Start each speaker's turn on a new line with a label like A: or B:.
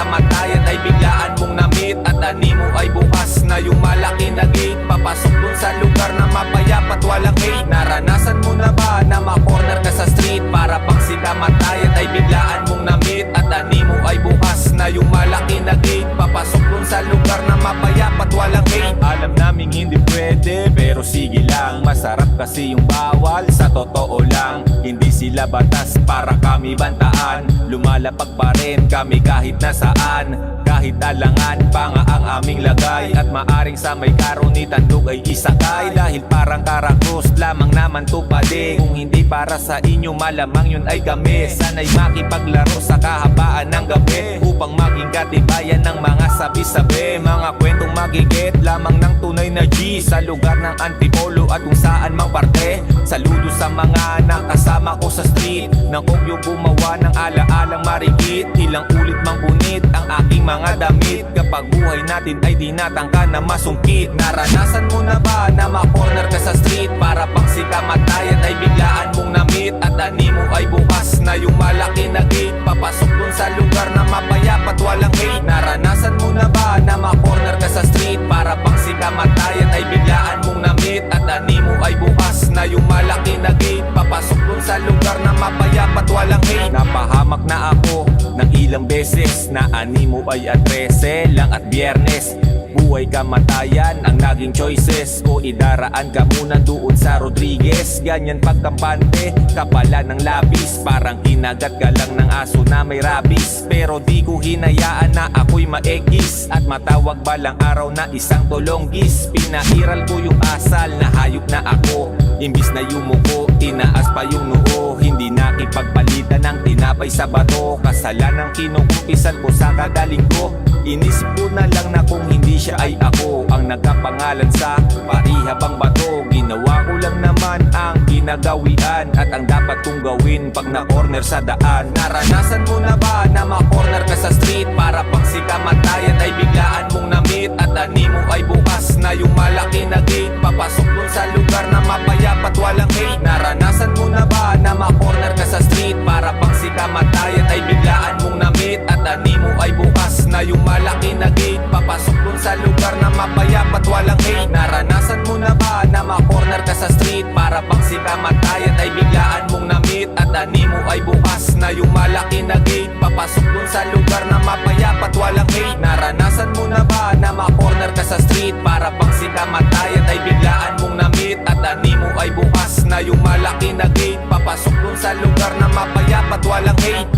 A: kamatayan ay biglaan mong na-meet. At ani mo ay bukas na yung malaki na gate, papasok dun sa lugar na mapayapa at walang hate. Naranasan mo na ba na ma-corner ka sa street, para pang si kamatayan ay biglaan mong na-meet. At ani mo ay bukas na yung malaki na gate, papasok dun sa lugar na mapayapa at walang hate. Alam naming hindi pwede, pero sige lang, masarap kasi yung bawal, sa totoo lang. Hindi sila batas para kami bantaan, lumalapag pa rin kami kahit nasaan. Kahit alangan pa nga ang aming lagay, at maaring sa may karunitan dug ay isakay. Dahil parang Karakrus lamang naman to pali, kung hindi para sa inyo malamang yun ay kami. Sana'y makipaglaro sa kahabaan ng gabi, upang maging katibayan ng mga sabi-sabi. Mga kwentong magigit lamang ng tunay na G, sa lugar ng Antipolo at kung saan mang parte. Saludo sa mga nakasama ko sa street, nang kogyo gumawa ng alaalang marigit. Ilang ulit mang punit ang aking mga damit, kapag buhay natin ay dinatangka na masungkit. Naranasan mo na ba na ma-corner ka sa street, para pang si kamatayan ay biglaan mong na-meet. At ani mo ay bukas na yung malaki na gate, papasok dun sa lugar na mapayapa at walang hate. Naranasan mo na ba na ma-corner ka sa street, para pang si kamatayan ay biglaan mong na-meet. At ani mo ay bukas na yung malaki na gate, papasok dun sa lugar na mapayapa at walang hate. Napahamak na ako ng ilang beses, na ani mo ay at 13 lang at Biyernes. Buhay kamatayan ang naging choices ko, idaraan ka muna doon sa Rodriguez. Ganyan pagkampante, kapala ng labis, parang kinagat ka lang ng aso na may rabies. Pero di ko hinayaan na ako'y maekis, at matawag balang araw na isang tolonggis. Pinairal ko yung asal na hayop na ako, imbis na yumuko, tinaas pa yung noo. Hindi nakipagpalitan ng tinapay sa bato, kasalanang kinukumpisan ko sa kagaling ko. Inisip ko na lang na kung hindi siya ay ako ang nagkapangalan sa parihabang bato. Ginawa ko lang naman ang ginagawian, at ang dapat kong gawin pag na-corner sa daan. Naranasan mo na ba na ma-corner ka sa street, para pang si kamatayan ay biglaan mong na-meet. At ani mo ay bukas na yung malaki na gate, papasok dun sa lugar na mapayapa at walang hate. Naranasan mo na ba na ma-corner ka sa street, para pang si kamatayan ay biglaan mong na-meet. At ani mo ay bukas na yung malaki na gate, papasok dun sa lugar na mapayapa at walang hate. Naranasan mo na ba na ma-corner ka sa street, para pang si kamatayan ay biglaan mong na-meet. At ani mo ay bukas na yung malaki na gate, papasok dun sa lugar na mapayapa at walang hate. Naranasan mo na ba na ma-corner ka sa street, para pang si kamatayan ay biglaan mong na-meet. At ani mo ay bukas na yung malaki na gate, papasok dun sa lugar na mapayapa at walang hate.